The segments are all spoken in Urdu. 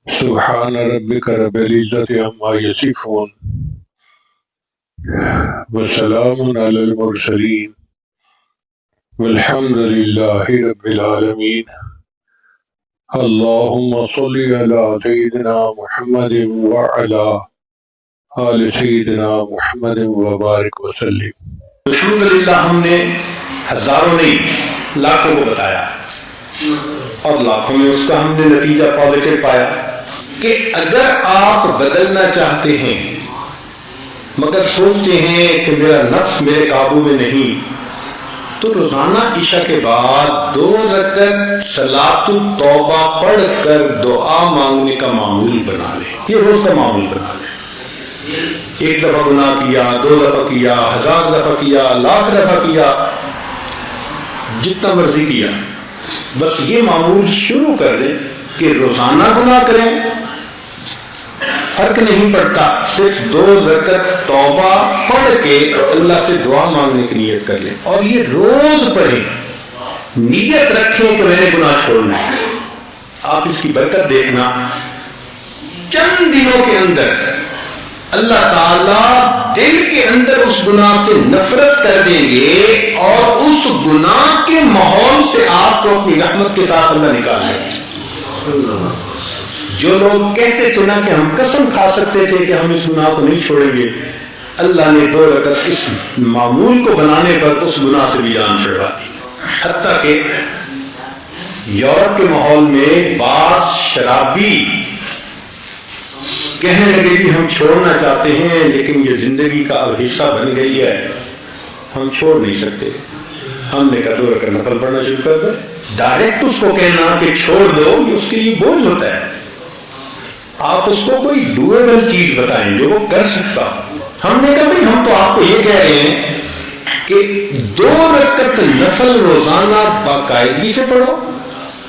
سبحان ربك رب العزة عما يصفون وسلام على المرسلين والحمد لله رب العالمين. اللهم صل على سيدنا محمد وعلى آل سيدنا محمد وبارك وسلم. الحمدللہ ہم نے ہزاروں نہیں لاکھوں کو بتایا اور لاکھوں میں اس کا ہم نے نتیجہ پازیٹیو پایا کہ اگر آپ بدلنا چاہتے ہیں مگر سوچتے ہیں کہ میرا نفس میرے قابو میں نہیں، تو روزانہ عشاء کے بعد 2 رکعت صلاۃ التوبہ پڑھ کر دعا مانگنے کا معمول بنا لیں. یہ روز کا معمول بنا لیں. 1 دفعہ گناہ کیا، 2 دفعہ کیا، 1000 دفعہ کیا، لاکھ دفعہ کیا، جتنا مرضی کیا، بس یہ معمول شروع کر دیں کہ روزانہ گناہ کریں، فرق نہیں پڑتا، صرف 2 رکعت توبہ پڑھ کے اللہ سے دعا مانگنے کی نیت کر لیں اور یہ روز پڑھیں. نیت رکھیں کہ میں نے گناہ چھوڑنا ہے. آپ اس کی برکت دیکھنا، چند دنوں کے اندر اللہ تعالیٰ دل کے اندر اس گناہ سے نفرت کر دیں گے اور اس گناہ کے ماحول سے آپ کو اپنی رحمت کے ساتھ اللہ نکال دیں گے. جو لوگ کہتے تھے نا کہ ہم قسم کھا سکتے تھے کہ ہم اس گناہ کو نہیں چھوڑیں گے، اللہ نے 2 رکعت اس معمول کو بنانے پر اس گناہ سے بھی جان چھڑوا دی. حتیٰ کہ یورپ کے ماحول میں بعض شرابی کہنے لگے کہ ہم چھوڑنا چاہتے ہیں لیکن یہ زندگی کا اب حصہ بن گئی ہے، ہم چھوڑ نہیں سکتے. ہم نے کہا 2 رکعت نفل پڑھنا شروع کر دو. ڈائریکٹ اس کو کہنا کہ چھوڑ دو یہ اس کے لیے بوجھ ہوتا ہے. آپ اس کو کوئی ڈویبل چیز بتائیں جو وہ کر سکتا. ہم نے کہا بھائی ہم تو آپ کو یہ کہہ رہے ہیں کہ 2 رکعت نفل روزانہ باقاعدگی سے پڑھو،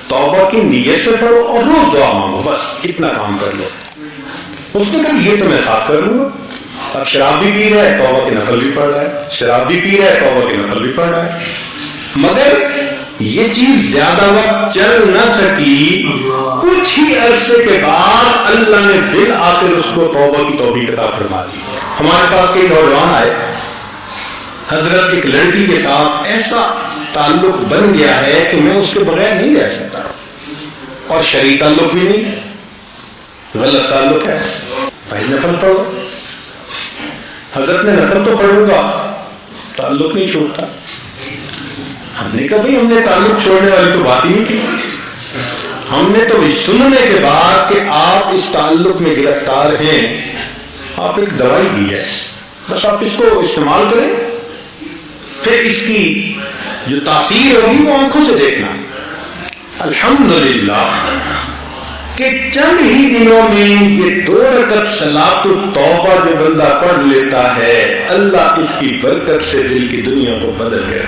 توبہ کی نیت سے پڑھو اور روز دعا مانگو، بس اتنا کام کر لو. اس نے کہا یہ تو میں ساتھ کر لوں گا. اب شراب بھی پی رہا ہے، توبہ کے نفل بھی پڑھ رہا ہے، شراب بھی پی رہا ہے، توبہ کے نفل بھی پڑھ رہا ہے، مگر یہ چیز زیادہ وقت چل نہ سکی. کچھ ہی عرصے کے بعد اللہ نے دل آ کر اس کو توبہ کی توفیق عطا فرما دی. ہمارے پاس کئی نوجوان آئے، حضرت ایک لڑکی کے ساتھ ایسا تعلق بن گیا ہے کہ میں اس کے بغیر نہیں رہ سکتا، اور شرعی تعلق بھی نہیں، غلط تعلق ہے. بھائی نفل پڑھو. حضرت نے نفل تو پڑھوں گا، تعلق نہیں چھوڑتا. ہم نے کہا بھائی ہم نے تعلق چھوڑنے والی تو بات ہی نہیں کی. ہم نے تو سننے کے بعد کہ آپ اس تعلق میں گرفتار ہیں، آپ ایک دوائی دی ہے، بس آپ اس کو استعمال کریں، پھر اس کی جو تاثیر ہوگی وہ آنکھوں سے دیکھنا. الحمدللہ کہ چند ہی دنوں میں یہ 2 رکعت صلاۃ التوبہ جو بندہ پڑھ لیتا ہے، اللہ اس کی برکت سے دل کی دنیا کو بدل کر.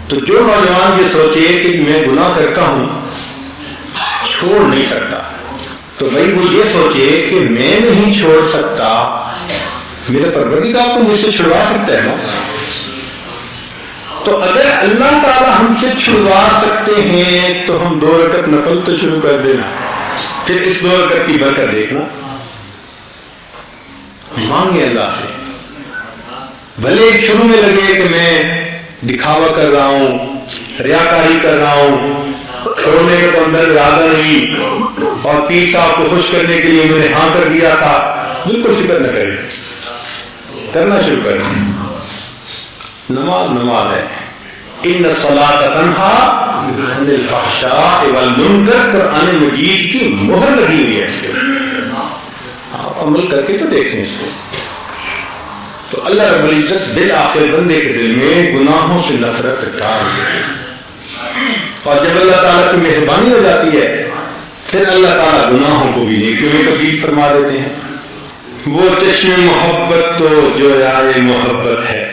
تو جو نوجوان یہ سوچے کہ میں گناہ کرتا ہوں چھوڑ نہیں سکتا، تو بھائی وہ یہ سوچے کہ میں نہیں چھوڑ سکتا، میرے پروردگار کو مجھ سے چھڑوا سکتا ہے نا. تو اگر اللہ تعالی ہم سے چھڑوا سکتے ہیں تو ہم 2 رکعت نفل تو شروع کر دینا، پھر اس 2 رکعت کی برکت دیکھنا. مانگے اللہ سے. بھلے شروع میں لگے کہ میں دکھاوا کر رہا ہوں، ریاکاری کر رہا ہوں، چھوڑنے کا تو اندر ارادہ نہیں، اور پیر صاحب کو خوش کرنے کے لیے میں نے ہاں کر دیا تھا، بالکل فکر نہ کریں، کرنا شروع کریں. نماز ہے. ان الصلاۃ تنہی عن الفحشاء والمنکر، قرآن مجید کی مہر لگی ہوئی ہے اس کے. آپ عمل کر کے تو دیکھیں اس کو. تو اللہ رب العزت دل آخر بندے کے دل میں گناہوں سے نفرت ڈال دیتے ہیں، اور جب اللہ تعالیٰ کی مہربانی ہو جاتی ہے پھر اللہ تعالیٰ گناہوں کو بھی نیکیوں میں تبدیل فرما دیتے ہیں. وہ چشم محبت تو جو آئے محبت ہے،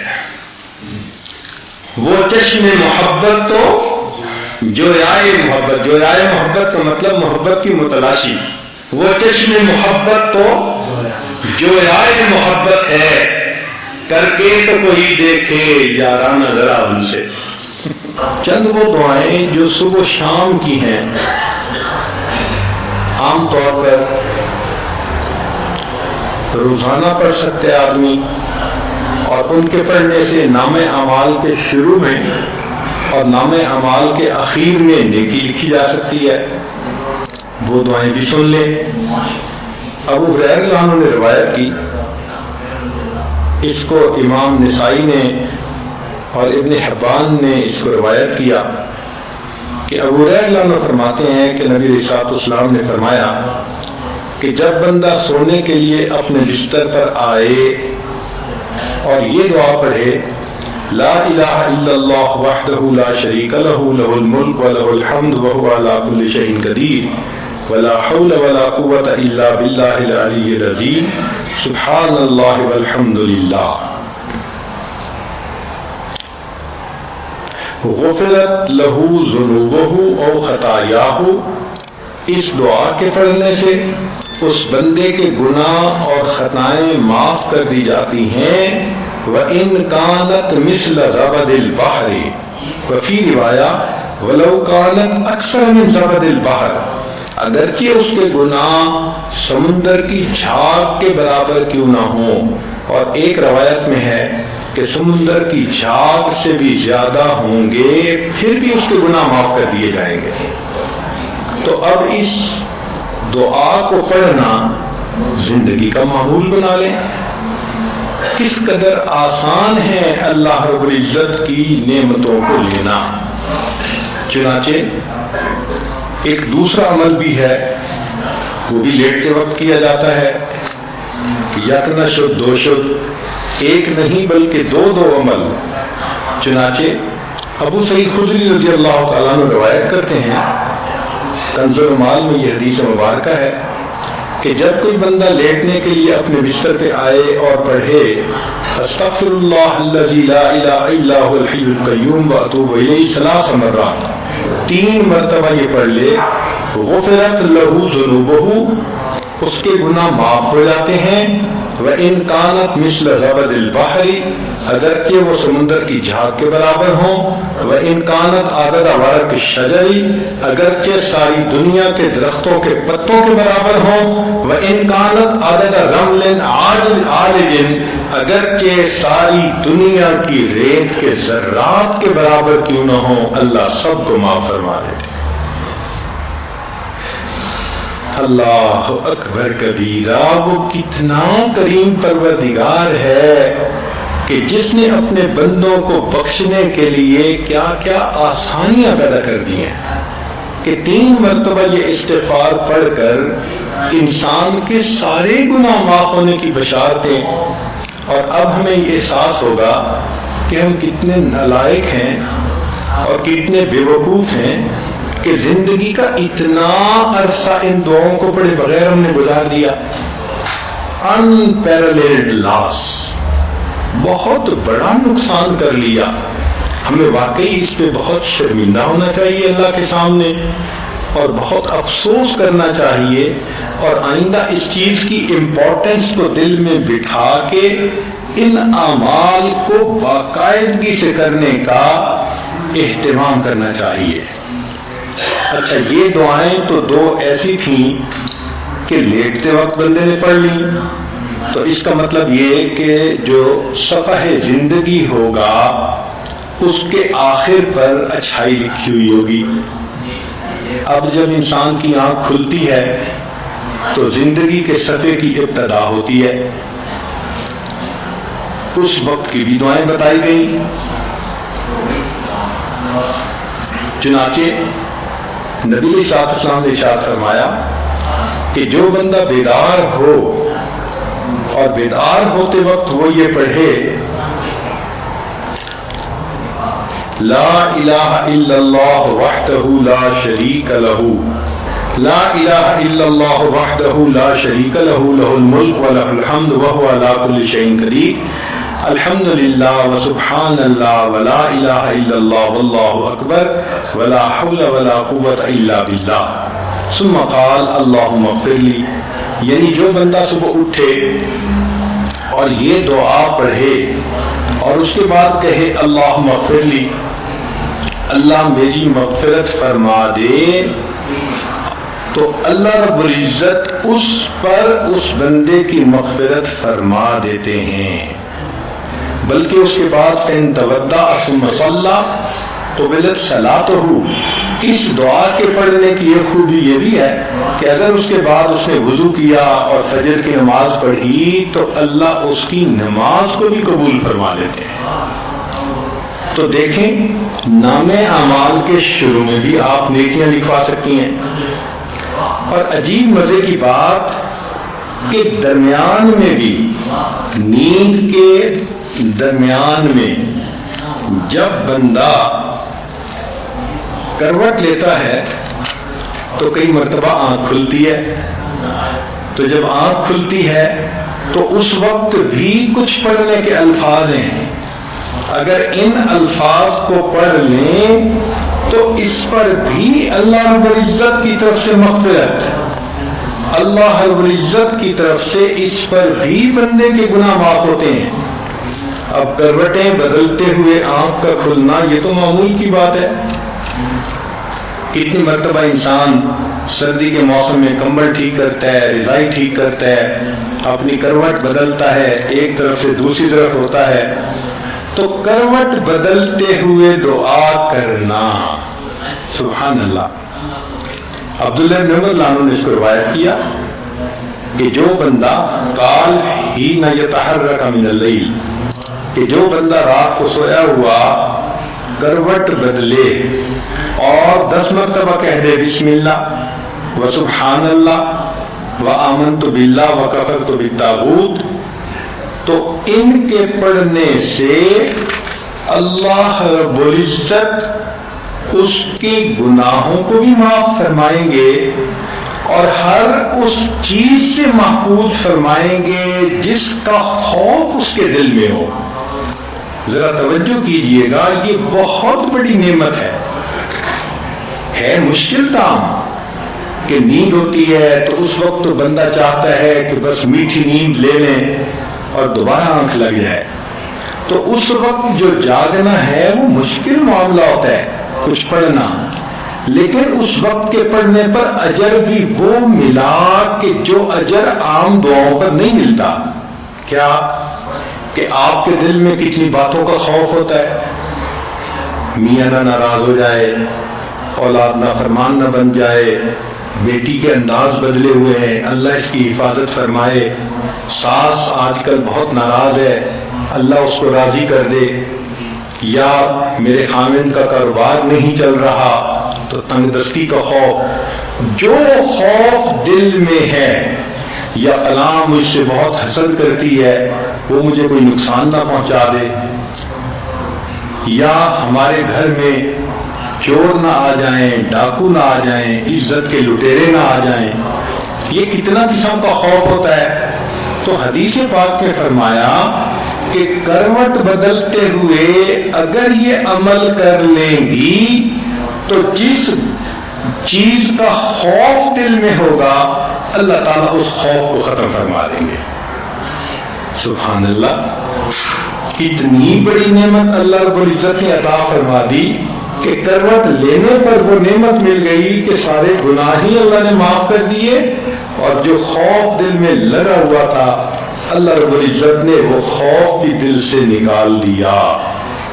وہ چشم محبت تو جو آئے محبت، جو آئے محبت کا مطلب محبت کی متلاشی. وہ چشم محبت تو جو آئے محبت ہے، کر کے تو کوئی دیکھے یارانہ ذرا ان سے. چند وہ دعائیں جو صبح و شام کی ہیں، عام طور پر روزانہ پڑھ سکتے آدمی، اور ان کے پڑھنے سے نام اعمال کے شروع میں اور نام اعمال کے اخیر میں نیکی لکھی جا سکتی ہے۔ وہ دعائیں بھی سن لیں۔ ابو ہریرہ رضی اللہ عنہ نے روایت کی، اس کو امام نسائی نے اور ابن حبان نے اس کو روایت کیا کہ ابو ہریرہ رضی اللہ عنہ فرماتے ہیں کہ نبی علیہ الصلوۃ والسلام نے فرمایا کہ جب بندہ سونے کے لیے اپنے بستر پر آئے اور یہ دعا پڑھے، لا الہ الا اللہ وحدہ لا شریک لہ لہ الملک ولہ الحمد وہو علی کل شیء قدیر ولا حول ولا قوة الا باللہ العلی العظیم سبحان اللہ والحمد للہ، غفرت لہ ذنوبہ او خطایاہ، اس دعا کے پڑھنے سے اس بندے کے گناہ اور خطائیں معاف کر دی جاتی ہیں۔ وَإِن كَانَتْ مِثْلَ زَبَدِ الْبَحْرِ، وفی روایہ وَلَوْ كَانَتْ أَكْثَرَ مِنْ زَبَدِ الْبَحْرِ، اگرچہ اس کے گناہ سمندر کی جھاگ کے برابر کیوں نہ ہوں، اور ایک روایت میں ہے کہ سمندر کی جھاگ سے بھی زیادہ ہوں گے، پھر بھی اس کے گناہ معاف کر دیے جائیں گے۔ تو اب اس دعا کو پڑھنا زندگی کا معمول بنا لیں۔ کس قدر آسان ہے اللہ رب العزت کی نعمتوں کو لینا۔ چنانچہ ایک دوسرا عمل بھی ہے، وہ بھی لیٹتے وقت کیا جاتا ہے، یک نہ شد دو شد، ایک نہیں بلکہ دو عمل۔ چنانچہ ابو سعید خدری رضی اللہ تعالیٰ عنہ روایت کرتے ہیں، کنز المال میں یہ حدیث مبارکہ ہے کہ جب کوئی بندہ لیٹنے کے لیے اپنے بستر پہ آئے اور پڑھے استغفر اللہ الذی لا الہ الا هو الحی القیوم واتوب الیہ 3 مرات، 3 مرتبہ یہ پڑھ لے، غفرت لہ ذنوبہ، اس کے گناہ معاف ہو جاتے ہیں۔ وَإِن كَانَتْ مِثْلَ زَبَدِ الْبَحْرِ، اگرچہ وہ سمندر کی جھاگ کے برابر ہوں۔ وَإِن كَانَتْ عَدَدَ وَرَقِ الشَّجَرِ، اگرچہ ساری دنیا کے درختوں کے پتوں کے برابر ہوں۔ وَإِن كَانَتْ عَدَدَ رَمْلٍ عَالِجٍ، اگرچہ ساری دنیا کی ریت کے ذرات کے برابر کیوں نہ ہوں، اللہ سب کو معاف فرما دیتے۔ اللہ اکبر کبیرہ، وہ کتنا کریم پروردگار ہے کہ جس نے اپنے بندوں کو بخشنے کے لیے کیا کیا آسانیاں پیدا کر دی ہیں کہ 3 مرتبہ یہ استغفار پڑھ کر انسان کے سارے گناہ معاف ہونے کی بشارتیں۔ اور اب ہمیں یہ احساس ہوگا کہ ہم کتنے نالائق ہیں اور کتنے بے وقوف ہیں کہ زندگی کا اتنا عرصہ ان دعاؤں کو پڑھے بغیر ہم نے گزار دیا۔ unparalleled loss، بہت بڑا نقصان کر لیا۔ ہمیں واقعی اس پہ بہت شرمندہ ہونا چاہیے اللہ کے سامنے، اور بہت افسوس کرنا چاہیے، اور آئندہ اس چیز کی امپورٹنس کو دل میں بٹھا کے ان اعمال کو باقاعدگی سے کرنے کا اہتمام کرنا چاہیے۔ اچھا، یہ دعائیں تو 2 ایسی تھیں کہ لیٹتے وقت بندے نے پڑھ لی، تو اس کا مطلب یہ کہ جو صفحہ زندگی ہوگا اس کے آخر پر اچھائی لکھی ہوئی ہوگی۔ اب جب انسان کی آنکھ کھلتی ہے تو زندگی کے صفحے کی ابتدا ہوتی ہے، اس وقت کی بھی دعائیں بتائی گئیں۔ چنانچہ نبی صلی اللہ علیہ وسلم نے ارشاد فرمایا کہ جو بندہ بیدار ہو اور بیدار ہوتے وقت وہ یہ پڑھے لا الہ الا اللہ وحدہ لا شریک لہ، لا الہ الا اللہ وحدہ لا شریک لہ، لہ الملک ولہ الحمد وہو علی کل شیء قدیر، الحمد للہ وسبحان اللہ ولا الہ الا اللہ واللہ اکبر ولا حول ولا قوة الا باللہ، ثم قال اللہم اغفر لی۔ یعنی جو بندہ صبح اٹھے اور یہ دعا پڑھے اور اس کے بعد کہے اللہم اغفر لی، اللہ میری مغفرت فرما دے، تو اللہ رب العزت اس پر اس بندے کی مغفرت فرما دیتے ہیں. بلکہ اس کے بعد ان تودع ثم صلی قبلت صلاتہ، اس دعا کے پڑھنے کی یہ خوبی یہ بھی ہے کہ اگر اس کے بعد اس نے وضو کیا اور فجر کی نماز پڑھی تو اللہ اس کی نماز کو بھی قبول فرما لیتے ہیں. تو دیکھیں، نام اعمال کے شروع میں بھی آپ نیکیاں لکھوا سکتی ہیں. اور عجیب مزے کی بات کہ درمیان میں بھی، نیند کے درمیان میں جب بندہ کروٹ لیتا ہے تو کئی مرتبہ آنکھ کھلتی ہے. تو جب آنکھ کھلتی ہے تو اس وقت بھی کچھ پڑھنے کے الفاظ ہیں. اگر ان الفاظ کو پڑھ لیں تو اس پر بھی اللہ رب العزت کی طرف سے مغفرت، اللہ رب العزت کی طرف سے اس پر بھی بندے کے گناہ معاف ہوتے ہیں. اب کروٹیں بدلتے ہوئے آنکھ کا کھلنا یہ تو معمول کی بات ہے. کتنی مرتبہ انسان سردی کے موسم میں کمبل ٹھیک کرتا ہے، رضائی ٹھیک کرتا ہے، اپنی کروٹ بدلتا ہے، ایک طرف سے دوسری طرف ہوتا ہے. تو کروٹ بدلتے ہوئے دعا کرنا، سبحان اللہ. عبداللہ بن عمر رضی اللہ عنہ نے اس کو روایت کیا کہ جو بندہ قال حین یتحرک من اللیل، کہ جو بندہ رات کو سویا ہوا کروٹ بدلے اور 10 مرتبہ کہہ دے بسم اللہ و سبحان اللہ و آمنت باللہ و کفرت بالطاغوت، تو ان کے پڑھنے سے اللہ رب العزت اس کے گناہوں کو بھی معاف فرمائیں گے اور ہر اس چیز سے محفوظ فرمائیں گے جس کا خوف اس کے دل میں ہو. ذرا توجہ کیجئے گا، یہ بہت بڑی نعمت ہے مشکل کام کہ نیند ہوتی ہے تو اس وقت تو بندہ چاہتا ہے کہ بس میٹھی نیند لے لیں اور دوبارہ آنکھ لگ جائے. تو اس وقت جو جاگنا ہے وہ مشکل معاملہ ہوتا ہے کچھ پڑھنا، لیکن اس وقت کے پڑھنے پر اجر بھی وہ ملا کہ جو اجر عام دعاؤں پر نہیں ملتا. کیا کہ آپ کے دل میں کتنی باتوں کا خوف ہوتا ہے، میاں نہ ناراض ہو جائے، اولاد نافرمان نہ بن جائے، بیٹی کے انداز بدلے ہوئے ہیں، اللہ اس کی حفاظت فرمائے، ساس آج کل بہت ناراض ہے، اللہ اس کو راضی کر دے، یا میرے خامن کا کاروبار نہیں چل رہا تو تنگ دستی کا خوف. جو خوف دل میں ہے، یا فلاں مجھ سے بہت حسد کرتی ہے وہ مجھے کوئی نقصان نہ پہنچا دے، یا ہمارے گھر میں چور نہ آ جائیں، ڈاکو نہ آ جائیں، عزت کے لٹیرے نہ آ جائیں، یہ کتنا قسم کا خوف ہوتا ہے. تو حدیث پاک میں فرمایا کہ کروٹ بدلتے ہوئے اگر یہ عمل کر لیں گی تو جس چیز کا خوف دل میں ہوگا اللہ تعالیٰ اس خوف کو ختم فرما دیں گے. سبحان اللہ، کتنی بڑی نعمت اللہ رب العزت نے عطا فرما دی کہ کروٹ لینے پر وہ نعمت مل گئی کہ سارے گناہ ہی اللہ نے معاف کر دیے، اور جو خوف دل میں لگا ہوا تھا اللہ رب العزت نے وہ خوف بھی دل سے نکال دیا.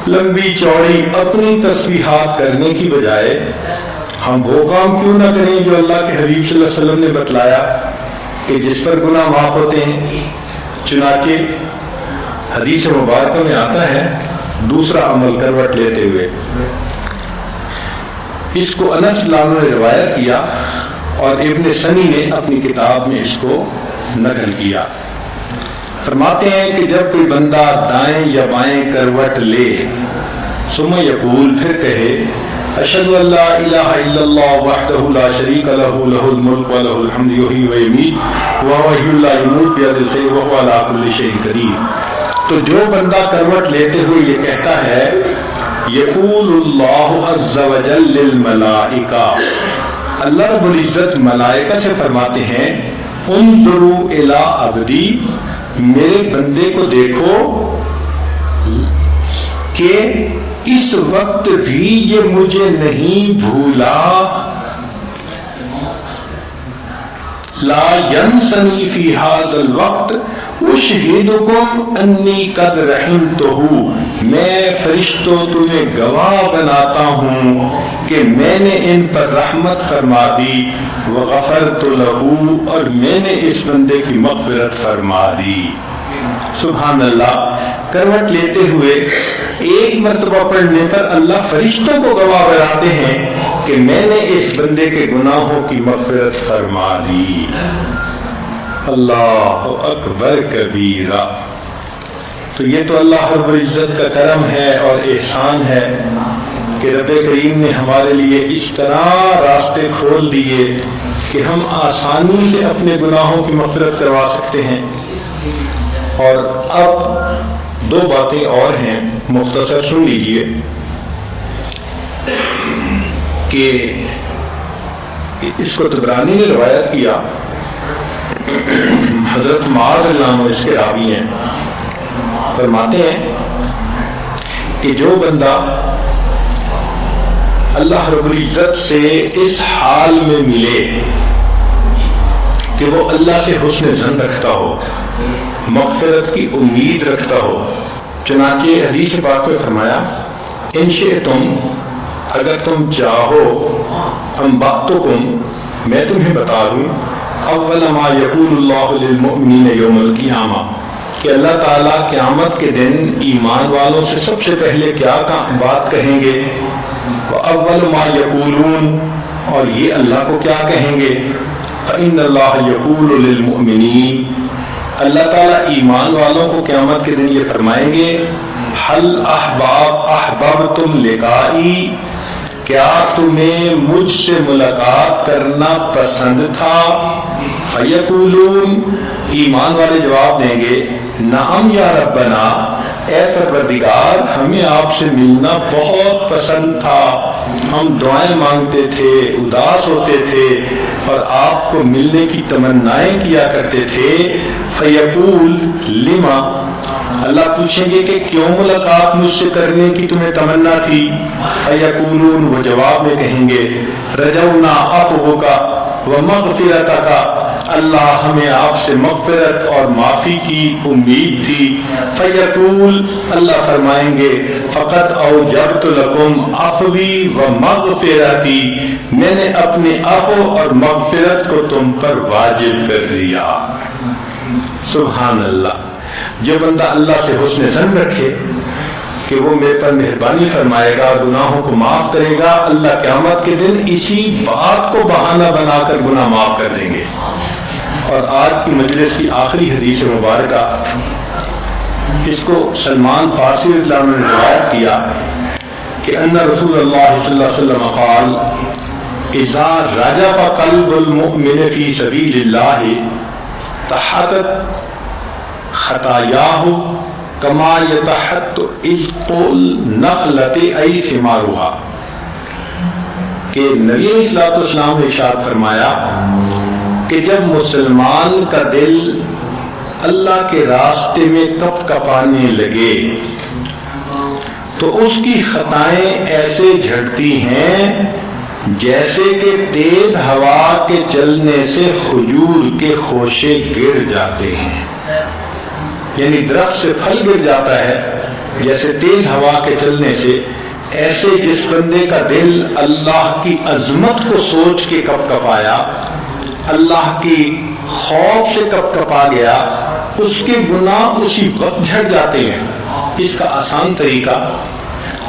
لمبی چوڑی اپنی تسبیحات کرنے کی بجائے ہم وہ کام کیوں نہ کریں جو اللہ کے حبیب صلی اللہ علیہ وسلم نے بتلایا کہ جس پر گناہ معاف ہوتے ہیں. چنانچہ حدیث مبارکہ میں آتا ہے دوسرا عمل کروٹ لیتے ہوئے، اس کو انس رضی اللہ عنہ نے روایت کیا اور ابن سنی نے اپنی کتاب میں اس کو نقل کیا. فرماتے ہیں کہ جب کوئی بندہ دائیں یا بائیں کروٹ لے ثم یقول، پھر کہے اشہد ان لا الہ الا اللہ وحدہ لا شریک لہ لہ الملک و لہ الحمد یحیی و یمیت وہو حی لا یموت بیدہ الخیر وہو علی کل شیء قدیر. تو جو بندہ کروٹ لیتے ہوئے یہ کہتا ہے یقول اللہ عز وجل للملائکہ، اللہ رب العزت ملائکہ سے فرماتے ہیں انظروا الی عبدی، میرے بندے کو دیکھو کہ اس وقت بھی یہ مجھے نہیں بھولا، لا ینسنی فی ھذا الوقت اشہدکم انی قد رحمتہ، میں فرشتوں تمہیں گواہ بناتا ہوں کہ میں نے ان پر رحمت فرما دی، وغفرت لہ، اور میں نے اس بندے کی مغفرت فرما دی۔ سبحان اللہ، کروٹ لیتے ہوئے ایک مرتبہ پڑھنے پر اللہ فرشتوں کو گواہ بناتے ہیں کہ میں نے اس بندے کے گناہوں کی مغفرت فرما دی۔ اللہ اکبر کبیرہ۔ تو یہ تو اللہ رب العزت کا کرم ہے اور احسان ہے کہ رب کریم نے ہمارے لیے اس طرح راستے کھول دیے کہ ہم آسانی سے اپنے گناہوں کی مغفرت کروا سکتے ہیں۔ اور اب دو باتیں اور ہیں، مختصر سن لیجئے کہ اس کو طبرانی نے روایت کیا، حضرت معاذ اللہ عنہ اس کے راوی ہیں، فرماتے ہیں کہ جو بندہ اللہ رب العزت سے اس حال میں ملے کہ وہ اللہ سے حسن ظن رکھتا ہو، مغفرت کی امید رکھتا ہو، چنانچہ حدیث پاک میں فرمایا ان شئتم، اگر تم چاہو، انبأتکم، میں تمہیں بتا دوں، اول ما یقول اللہ للمؤمنین یوم القیامہ، کہ اللہ تعالیٰ قیامت کے دن ایمان والوں سے سب سے پہلے کیا بات کہیں گے، وَأَوَّلُ مَا يَقُولُونَ، اور یہ اللہ کو کیا کہیں گے، فَإِنَّ اللَّهَ يَقُولُ لِلْمُؤْمِنِينَ، اللہ تعالیٰ ایمان والوں کو قیامت کے دن یہ فرمائیں گے، هَلْ أَحْبَبْتُمْ لِقَائِي، کیا تمہیں مجھ سے ملاقات کرنا پسند تھا، فَيَقُولُونَ، ایمان والے جواب دیں گے، نعم یا ربنا، اے پروردگار ہمیں آپ سے ملنا بہت پسند تھا، ہم دعائیں مانگتے تھے، اداس ہوتے تھے اور آپ کو ملنے کی تمنائیں کیا کرتے تھے۔ فیقول لما، اللہ پوچھیں گے کہ کیوں ملاقات مجھ سے کرنے کی تمہیں تمنا تھی، فیقولون، وہ جواب میں کہیں گے، رجونا عفوک ومغفرتک، اللہ ہمیں آپ سے مغفرت اور معافی کی امید تھی۔ فیقول، اللہ فرمائیں گے، فقد اوجبت لکم عفوی ومغفرتی، میں نے اپنے عفو اور مغفرت کو تم پر واجب کر دیا۔ سبحان اللہ۔ جو بندہ اللہ سے حسن ظن رکھے کہ وہ میرے پر مہربانی فرمائے گا، گناہوں کو معاف کرے گا، اللہ قیامت کے دن اسی بات کو بہانہ بنا کر گناہ معاف کر دیں گے۔ اور آج کی مجلس کی آخری حدیث مبارکہ، اس کو سلمان فارسی رضی اللہ عنہ نے روایت کیا کہ ان رسول اللہ صلی اللہ علیہ وسلم قال اذا رجف قلب المؤمن فی سبیل اللہ تحطت خطایاہ کما یتحط عشق النخلۃ ای ثمارها، کہ نبی علیہ الصلوۃ والسلام نے ارشاد فرمایا کہ جب مسلمان کا دل اللہ کے راستے میں کپ کپانے لگے تو اس کی خطائیں ایسے جھڑتی ہیں جیسے کہ تیز ہوا کے چلنے سے کھجور کے خوشے گر جاتے ہیں، یعنی درخت سے پھل گر جاتا ہے جیسے تیز ہوا کے چلنے سے، ایسے جس بندے کا دل اللہ کی عظمت کو سوچ کے کپ کپایا، اللہ کی خوف سے کپ کپا گیا، اس کے گناہ اسی وقت جھڑ جاتے ہیں۔ اس کا آسان طریقہ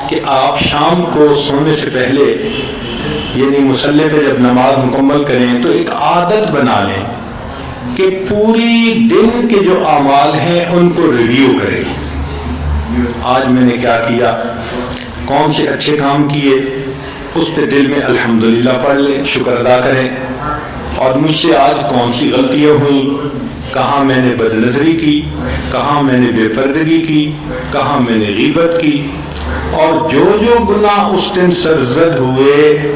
کہ آپ شام کو سونے سے پہلے، یعنی مصلی پہ جب نماز مکمل کریں تو ایک عادت بنا لیں کہ پوری دن کے جو اعمال ہیں ان کو ریویو کریں۔ آج میں نے کیا کیا، کون سے اچھے کام کیے، اس پہ دل میں الحمدللہ پڑھ لیں، شکر ادا کریں، اور مجھ سے آج کون سی غلطیاں ہوئیں، کہاں میں نے بد نظری کی، کہاں میں نے بے پردگی کی، کہاں میں نے غیبت کی، اور جو جو گناہ اس دن سرزد ہوئے،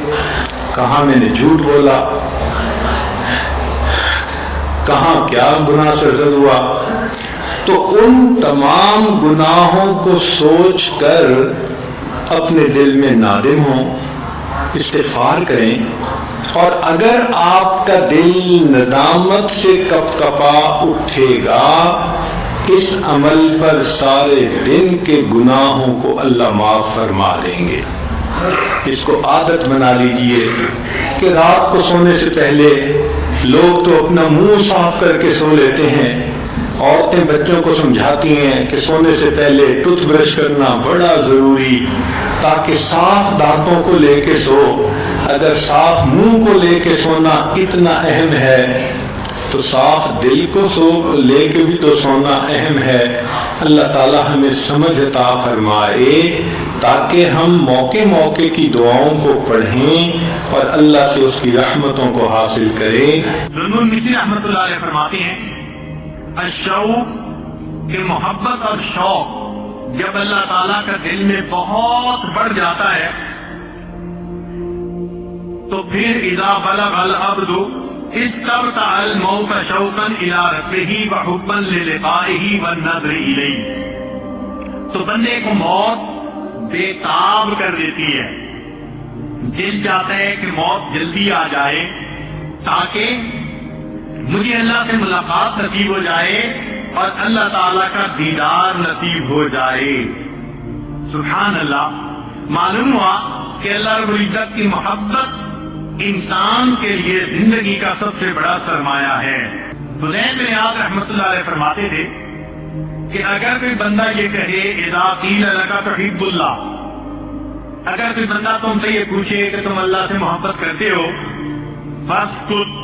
کہاں میں نے جھوٹ بولا، کہاں کیا گناہ سرزد ہوا، تو ان تمام گناہوں کو سوچ کر اپنے دل میں نادم ہوں، استغفار کریں، اور اگر آپ کا دل ندامت سے کپ کپا اٹھے گا، اس عمل پر سارے دن کے گناہوں کو اللہ معاف فرما دیں گے۔ اس کو عادت بنا لیجئے کہ رات کو سونے سے پہلے لوگ تو اپنا منہ صاف کر کے سو لیتے ہیں، عورتیں بچوں کو سمجھاتی ہیں کہ سونے سے پہلے ٹوتھ برش کرنا بڑا ضروری، تاکہ صاف دانتوں کو لے کے سو۔ اگر صاف منہ کو لے کے سونا اتنا اہم ہے تو صاف دل کو لے کے بھی تو سونا اہم ہے۔ اللہ تعالی ہمیں سمجھ عطا فرمائے تاکہ ہم موقع موقع کی دعاؤں کو پڑھیں اور اللہ سے اس کی رحمتوں کو حاصل کریں۔ ضرور مصری رحمۃ اللہ علیہ فرماتے ہیں الشوق کہ محبت اور شوق جب اللہ تعالیٰ کا دل میں بہت بڑھ جاتا ہے تو پھر اذا بلغ العبد استبطأ الموت شوقا الى ربه وحبا للقائه والنظر الیہ، تو بندے کو موت بے تاب کر دیتی ہے، دل چاہتا ہے کہ موت جلدی آ جائے تاکہ مجھے اللہ سے ملاقات نصیب ہو جائے اور اللہ تعالیٰ کا دیدار نصیب ہو جائے۔ سبحان اللہ، معلوم ہوا کہ اللہ رب العزت کی محبت انسان کے لیے زندگی کا سب سے بڑا سرمایہ ہے۔ حسین بن عیاض رحمۃ اللہ علیہ فرماتے تھے کہ اگر کوئی بندہ یہ کہے اذا قیل لک تحب اللہ، اگر کوئی بندہ تم سے یہ پوچھے کہ تم اللہ سے محبت کرتے ہو، بس خود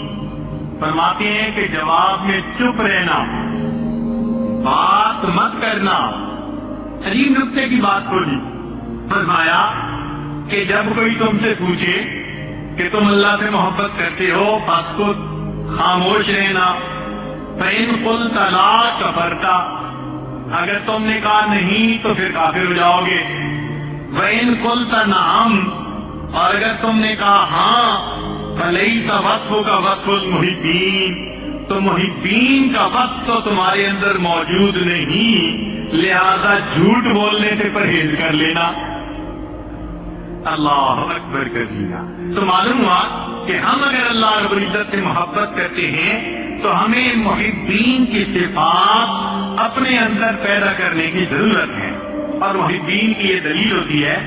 فرماتے ہیں کہ جواب میں چپ رہنا، بات مت کرنا۔ عجیب نکتے کی بات بولی، فرمایا کہ جب کوئی تم سے پوچھے کہ تم اللہ سے محبت کرتے ہو، بس خود خاموش رہنا۔ فَإِن قُلْتَ لَا كَفَرْتَ، اگر تم نے کہا نہیں تو پھر کافر ہو جاؤ گے۔ وَإِن قُلْتَ نَعَمْ، اور اگر تم نے کہا ہاں، فَلَيْسَ وَصْفُكَ وَصْفُ الْمُحِبِّينَ، تو محبین کا وصف تو تمہارے اندر موجود نہیں، لہذا جھوٹ بولنے سے پرہیز کر لینا۔ اللہ اکبر کبیرہ۔ تو معلوم ہوا کہ ہم اگر اللہ رب العزت سے محبت کرتے ہیں تو ہمیں محبین کی صفات اپنے اندر پیدا کرنے کی ضرورت ہے، اور محبین کی یہ دلیل ہوتی ہے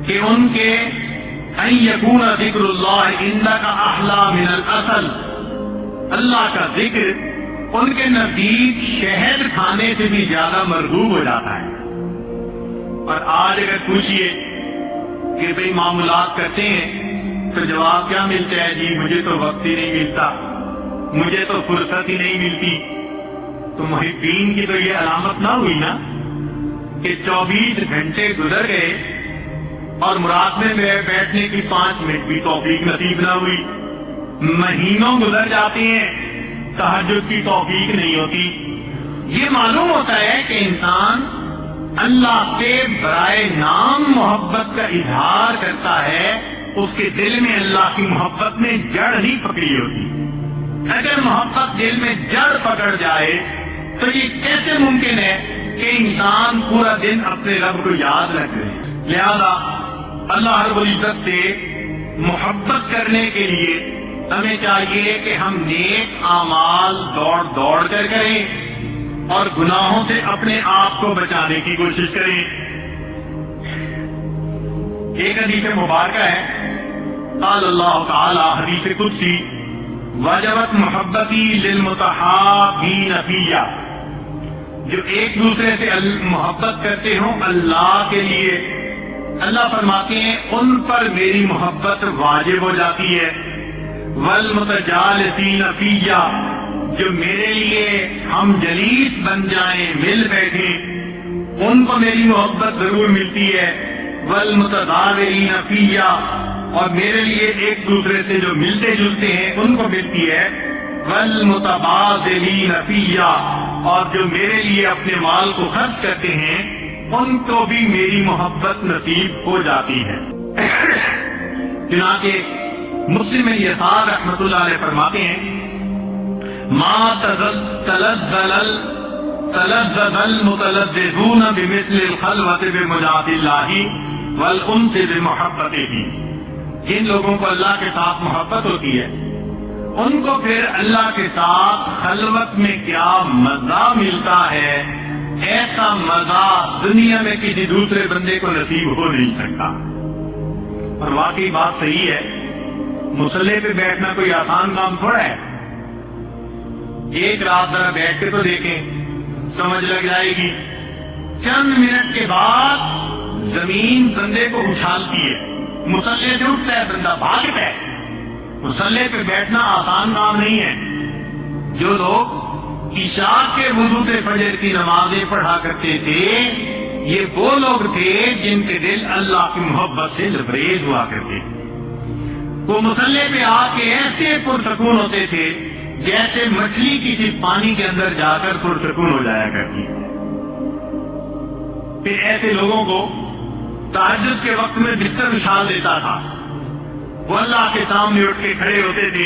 کہ ان کے ان یکون ذکر اللہ عندک احلی من العسل، اللہ کا ذکر ان کے نزدیک شہد کھانے سے بھی زیادہ مرغوب ہو جاتا ہے۔ اور آج اگر پوچھئے کہ بھئی معاملات کرتے ہیں تو جواب کیا ملتا ہے؟ جی مجھے تو وقت ہی نہیں ملتا، مجھے تو فرصت ہی نہیں ملتی۔ تو محبین کی تو یہ علامت نہ ہوئی نا کہ 24 گھنٹے گزر گئے اور مراقبے میں بیٹھنے کی 5 منٹ بھی توفیق نصیب نہ ہوئی، مہینوں گزر جاتے ہیں تہجد کی توفیق نہیں ہوتی۔ یہ معلوم ہوتا ہے کہ انسان اللہ سے برائے نام محبت کا اظہار کرتا ہے، اس کے دل میں اللہ کی محبت نے جڑ نہیں پکڑی ہوتی۔ اگر محبت دل میں جڑ پکڑ جائے تو یہ کیسے ممکن ہے کہ انسان پورا دن اپنے رب کو یاد نہ کرے؟ لہذا اللہ رب العزت سے محبت کرنے کے لیے ہمیں چاہیے کہ ہم نیک اعمال دوڑ دوڑ کر کریں اور گناہوں سے اپنے آپ کو بچانے کی کوشش کریں۔ ایک حدیث مبارکہ ہے، قال اللہ تعالی، حدیث قدسی، وجبت محبتی للمتحابین فیہ، جو ایک دوسرے سے محبت کرتے ہوں اللہ کے لیے، اللہ فرماتے ہیں ان پر میری محبت واجب ہو جاتی ہے۔ والمتجالسین فیہ، جو میرے لیے ہم جلیس بن جائیں، مل بیٹھیں، ان کو میری محبت ضرور ملتی ہے۔ والمتداورین فیہ، اور میرے لیے ایک دوسرے سے جو ملتے جلتے ہیں ان کو ملتی ہے۔ والمتبادلین فیہ، اور جو میرے لیے اپنے مال کو خرچ کرتے ہیں ان کو بھی میری محبت نصیب ہو جاتی ہے۔ چنانچہ مسلم یسار رحمۃ اللہ علیہ فرماتے ہیں، ما تلذذ المتلذذون بمثل الخلوۃ بمجاۃ اللہ والانس بمحبتہ، جن لوگوں کو اللہ کے ساتھ محبت ہوتی ہے ان کو پھر اللہ کے ساتھ خلوت میں کیا مزہ ملتا ہے، ایسا مزہ دنیا میں کسی دوسرے بندے کو نصیب ہو نہیں سکتا۔ اور واقعی بات صحیح ہے، مصلی پہ بیٹھنا کوئی آسان کام تھوڑا ہے۔ ایک رات ذرا بیٹھ کے تو دیکھیں، سمجھ لگ جائے گی۔ چند منٹ کے بعد زمین بندے کو اچھالتی ہے، مصلی سے اٹھتا ہے بندہ، بھاگتا ہے۔ مصلی پہ بیٹھنا آسان کام نہیں ہے۔ جو لوگ عشاء کے وضو سے فجر کی نمازیں پڑھا کرتے تھے، یہ وہ لوگ تھے جن کے دل اللہ کی محبت سے لبریز ہوا کرتے تھے۔ وہ مصلی پہ آ کے ایسے پرسکون ہوتے تھے جیسے مچھلی کسی پانی کے اندر جا کر پرسکون ہو جایا کرتی ہے۔ پھر ایسے لوگوں کو تہجد کے وقت میں بستر بچھال دیتا تھا، وہ اللہ کے سامنے اٹھ کے کھڑے ہوتے تھے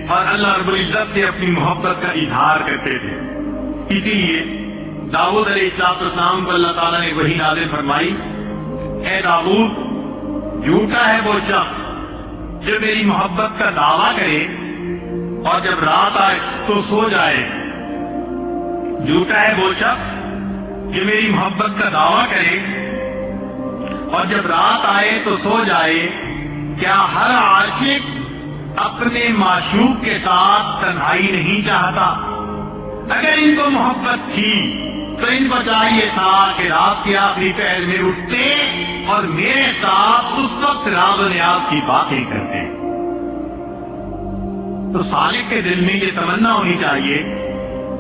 اور اللہ رب العزت سے اپنی محبت کا اظہار کرتے تھے۔ اسی لیے داؤد علیہ السلام کو اللہ تعالیٰ نے وحی نازل فرمائی، اے داؤد، جھوٹا ہے وہ شخص جو میری محبت کا دعویٰ کرے اور جب رات آئے تو سو جائے۔ جھوٹا ہے وہ شخص جو میری محبت کا دعویٰ کرے اور جب رات آئے تو سو جائے۔ کیا ہر عاشق اپنے معشوق کے ساتھ تنہائی نہیں چاہتا؟ اگر ان کو محبت تھی تو ان کو چاہیے تھا کہ رات کے آخری پہر میں اٹھتے اور میرے ساتھ اس وقت راز و نیاز کی باتیں کرتے۔ تو سالک کے دل میں یہ تمنا ہونی چاہیے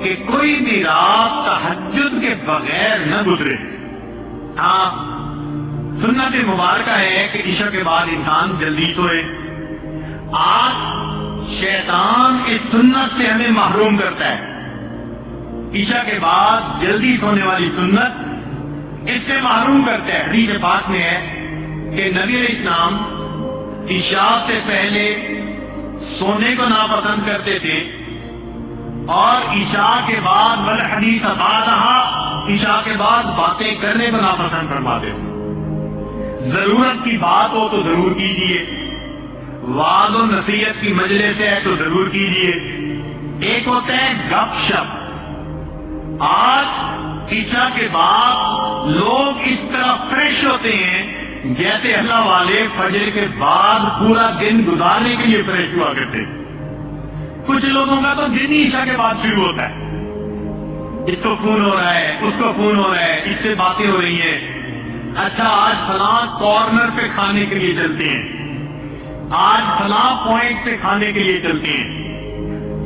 کہ کوئی بھی رات تہجد کے بغیر نہ گزرے۔ ہاں، سنت مبارکہ ہے کہ عشاء کے بعد انسان جلدی سوئے۔ آج شیطان اس سنت سے ہمیں محروم کرتا ہے۔ عشاء کے بعد جلدی سونے والی سنت اس سے محروم کرتا ہے۔ حدیث پاک میں ہے کہ نبی علیہ السلام عشاء سے پہلے سونے کو ناپسند کرتے تھے اور عشاء کے بعد والحدیث بعدہا، عشاء کے بعد باتیں کرنے کو ناپسند فرماتے تھے۔ ضرورت کی بات ہو تو ضرور کیجیے، وعظ و نصیحت کی مجلس ہے تو ضرور کیجیے۔ ایک ہوتا ہے گپ شپ۔ آج عشاء کے بعد لوگ اس طرح فریش ہوتے ہیں جیسے اللہ والے فجر کے بعد پورا دن گزارنے کے لیے فریش ہوا کرتے۔ کچھ لوگوں کا تو دن ہی عشاء کے بعد شروع ہوتا ہے، اس کو فون ہو رہا ہے، اس کو فون ہو رہا ہے، اس سے باتیں ہو رہی ہیں۔ اچھا، آج فلاں کارنر پہ کھانے کے لیے چلتے ہیں، آج فلاں پوائنٹ پہ کھانے کے لیے چلتے ہیں۔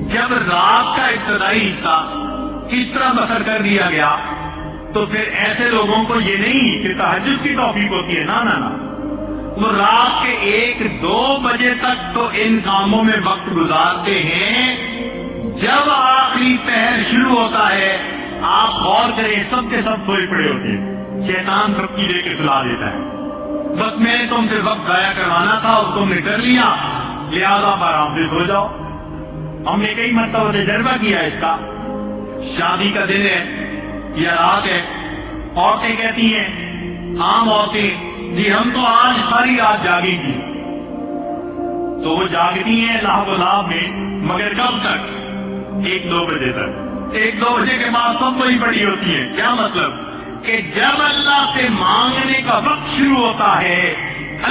جب رات کا ابتدائی حصہ اس طرح بسر کر دیا گیا تو پھر ایسے لوگوں کو یہ نہیں کہ تہجد کی توفیق ہوتی ہے، نا نا نا، وہ رات کے 1-2 بجے تک تو ان کاموں میں وقت گزارتے ہیں۔ جب آخری پہر شروع ہوتا ہے، آپ غور کریں، سب کے سب سوئے پڑے ہوتے ہیں۔ شیطان تھپکی دے کے سلا دیتا ہے، بس میں نے تم سے وقت ضائع کروانا تھا اور تم نے کر لیا، لہذا آرام سے سو جاؤ۔ ہم نے کئی مرتبہ تجربہ کیا اس کا۔ شادی کا دن ہے یا رات ہے، عورتیں کہتی ہیں، عام عورتیں، جی ہم تو آج ساری رات جاگیں گی۔ تو وہ جاگتی ہیں لہو و لعب میں، مگر کب تک؟ 1-2 بجے تک۔ 1-2 بجے کے بعد سب وہی پڑی ہوتی ہیں۔ کیا مطلب؟ کہ جب اللہ سے مانگنے کا وقت شروع ہوتا ہے،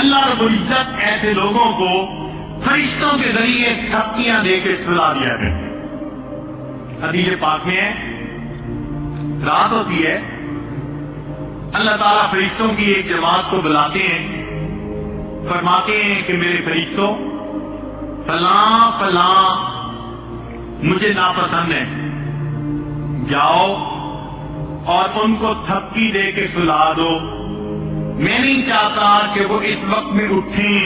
اللہ رب العزت ایسے لوگوں کو فرشتوں کے ذریعے تھپکیاں دے کے سلا دیا کرتے۔ حدیث پاک میں ہے، رات ہوتی ہے، اللہ تعالیٰ فرشتوں کی ایک جماعت کو بلاتے ہیں، فرماتے ہیں کہ میرے فرشتوں، فلاں فلاں مجھے ناپسند ہے، جاؤ اور ان کو تھپکی دے کے سلا دو۔ میں نہیں چاہتا کہ وہ اس وقت میں اٹھیں،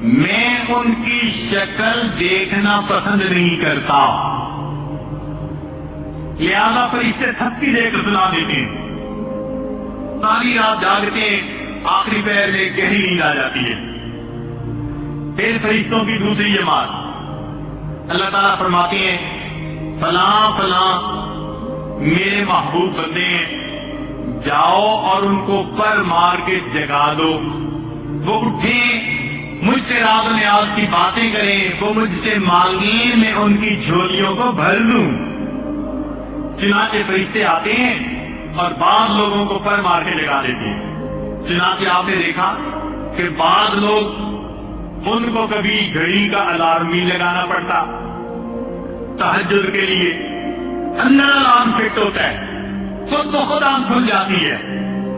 میں ان کی شکل دیکھنا پسند نہیں کرتا، لہذا فرشتے تھپکی دے کے سلا دیتے ہیں۔ ساری رات جاگتے ہیں، آخری پہر میں گہری نیند آ جاتی ہے۔ پھر فرشتوں کی دوسری جماعت، اللہ تعالیٰ فرماتے ہیں فلاں فلاں میرے محبوب بندے ہیں، جاؤ اور ان کو پر مار کے جگا دو۔ وہ اٹھیں، مجھ سے راز و نیاز کی باتیں کریں، وہ مجھ سے مانگیں، میں ان کی جھولیوں کو بھر دوں۔ چنانچہ فرشتے آتے ہیں اور بعض لوگوں کو پر مار کے جگا دیتے ہیں۔ چنانچہ آپ نے دیکھا کہ بعض لوگ ان کو کبھی گھڑی کا الارم بھی لگانا پڑتا تہجد کے لیے، اندر الارم فٹ ہوتا ہے، خود بخود آنکھ کھل جاتی ہے،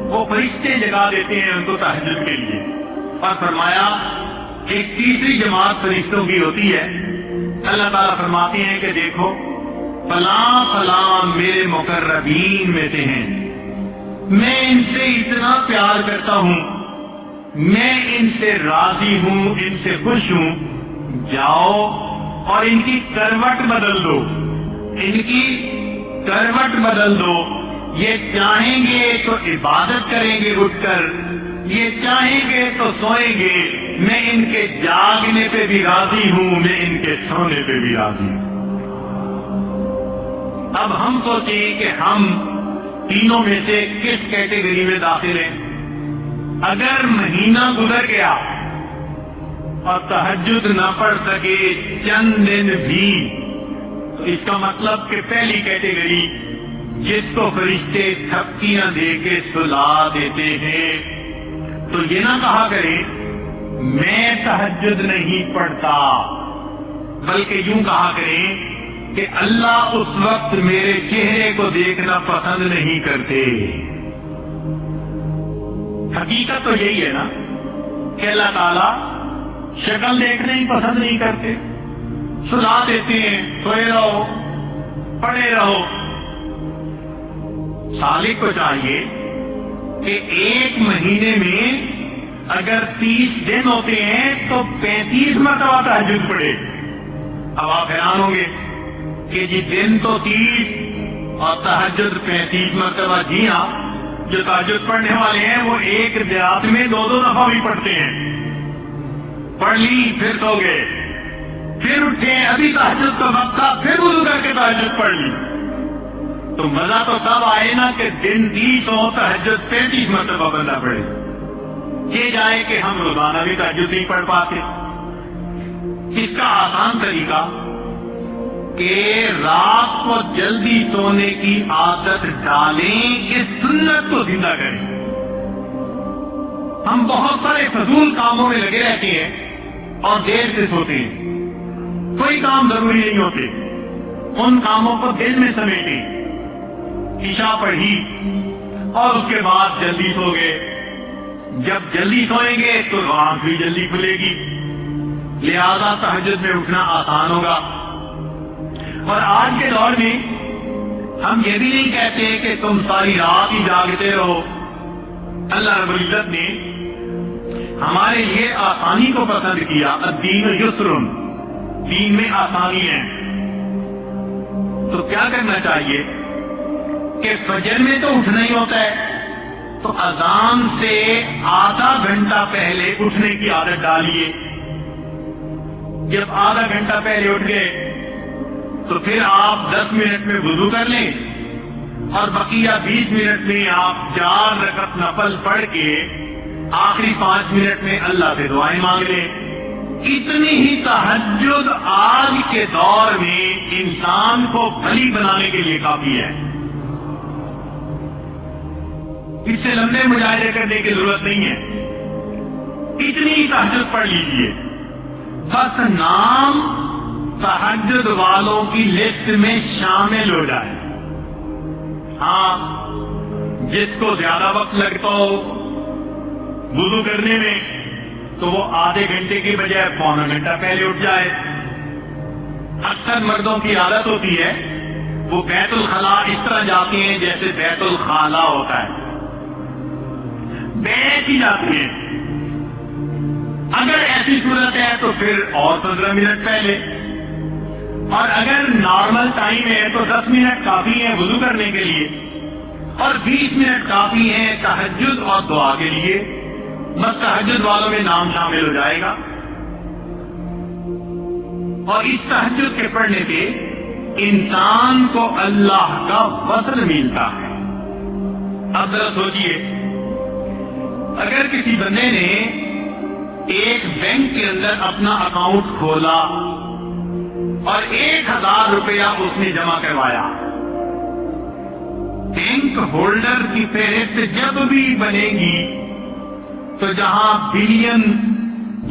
وہ فرشتے جگا دیتے ہیں ان کو تہجد کے لیے۔ اور فرمایا ایک تیسری جماعت فرشتوں کی ہوتی ہے، اللہ تعالیٰ فرماتے ہیں کہ دیکھو فلاں فلاں میرے مقربین میں سے ہیں، میں ان سے اتنا پیار کرتا ہوں، میں ان سے راضی ہوں، ان سے خوش ہوں، جاؤ اور ان کی کروٹ بدل دو، ان کی کروٹ بدل دو۔ یہ چاہیں گے تو عبادت کریں گے اٹھ کر، یہ چاہیں گے تو سوئیں گے، میں ان کے جاگنے پہ بھی راضی ہوں، میں ان کے سونے پہ بھی راضی ہوں۔ اب ہم سوچیں کہ ہم تینوں میں سے کس کیٹیگری میں داخل ہیں۔ اگر مہینہ گزر گیا اور تہجد نہ پڑھ سکے چند دن بھی، تو اس کا مطلب کہ پہلی کیٹیگری جس کو فرشتے تھپکیاں دے کے سلا دیتے ہیں، تو یہ نہ کہا کرے میں تہجد نہیں پڑھتا، بلکہ یوں کہا کرے کہ اللہ اس وقت میرے چہرے کو دیکھنا پسند نہیں کرتے۔ حقیقت تو یہی ہے نا کہ اللہ تعالیٰ شکل دیکھنا ہی پسند نہیں کرتے، سلا دیتے ہیں، سوئے رہو، پڑے رہو۔ سالک کو چاہیے کہ ایک مہینے میں اگر 30 دن ہوتے ہیں تو 35 مرتبہ تہجد پڑھے۔ اب آپ حیران ہوں گے کہ جی دن تو 30 اور تہجد 35 مرتبہ۔ جی ہاں، جو تہجد پڑھنے والے ہیں وہ ایک رات میں 2 دفعہ بھی پڑھتے ہیں۔ پڑھ لی پھر سو گئے، پھر اٹھے، ابھی تہجد کا وقت تھا، پھر وضو کر کے تہجد پڑھ لی۔ تو مزہ تو تب آئے نا کہ دن 30 ہو، تہجد 35 مرتبہ بندہ پڑھے۔ یہ جائے کہ ہم روزانہ بھی تہجد نہیں پڑھ پاتے۔ اس کا آسان طریقہ کہ رات کو جلدی سونے کی عادت ڈالیں، اس سنت کو زندہ کریں۔ ہم بہت سارے فضول کاموں میں لگے رہتے ہیں اور دیر سے سوتے ہیں، کوئی کام ضروری نہیں ہوتے، ان کاموں کو دل میں سمیٹیں۔ عشاء پڑھی اور اس کے بعد جلدی سو گئے، جب جلدی سوئیں گے تو آنکھ بھی جلدی کھلے گی، لہذا تہجد میں اٹھنا آسان ہوگا۔ اور آج کے دور میں ہم یہ بھی نہیں کہتے کہ تم ساری رات ہی جاگتے رہو۔ اللہ رب العزت نے ہمارے لیے آسانی کو پسند کیا، الدین یسر، دین میں آسانی ہے۔ تو کیا کرنا چاہیے کہ فجر میں تو اٹھنا ہی ہوتا ہے، تو اذان سے آدھا گھنٹہ پہلے اٹھنے کی عادت ڈالیے۔ جب آدھا گھنٹہ پہلے اٹھ گئے تو پھر آپ 10 منٹ میں وضو کر لیں اور بقیہ 20 منٹ میں آپ 4 رکعت نفل پڑھ کے آخری 5 منٹ میں اللہ سے دعائیں مانگ لیں۔ اتنی ہی تہجد آج کے دور میں انسان کو بھلی بنانے کے لیے کافی ہے۔ اس سے لمبے مجاہدے کرنے کی ضرورت نہیں ہے، اتنی ہی تہجد پڑھ لیجئے، بس نام تہجد والوں کی لسٹ میں شامل ہو جائے۔ ہاں، جس کو زیادہ وقت لگتا ہو وضو کرنے میں تو وہ آدھے گھنٹے کی بجائے پونا گھنٹہ پہلے اٹھ جائے۔ اکثر مردوں کی عادت ہوتی ہے وہ بیت الخلاء اس طرح جاتے ہیں جیسے بیت الخلا ہوتا ہے، بیٹھ ہی جاتے ہیں۔ اگر ایسی صورت ہے تو پھر اور 15 منٹ پہلے، اور اگر نارمل ٹائم ہے تو 10 منٹ کافی ہے وضو کرنے کے لیے، اور 20 منٹ کافی ہے تہجد اور دعا کے لیے۔ بس تہجد والوں میں نام شامل ہو جائے گا، اور اس تہجد کے پڑھنے سے انسان کو اللہ کا وصل ملتا ہے۔ اب ذرا سوچئے، اگر کسی بندے نے ایک بینک کے اندر اپنا اکاؤنٹ کھولا اور 1000 روپیہ اس نے جمع کروایا. بینک ہولڈر کی فہرست جب بھی بنے گی تو جہاں بلین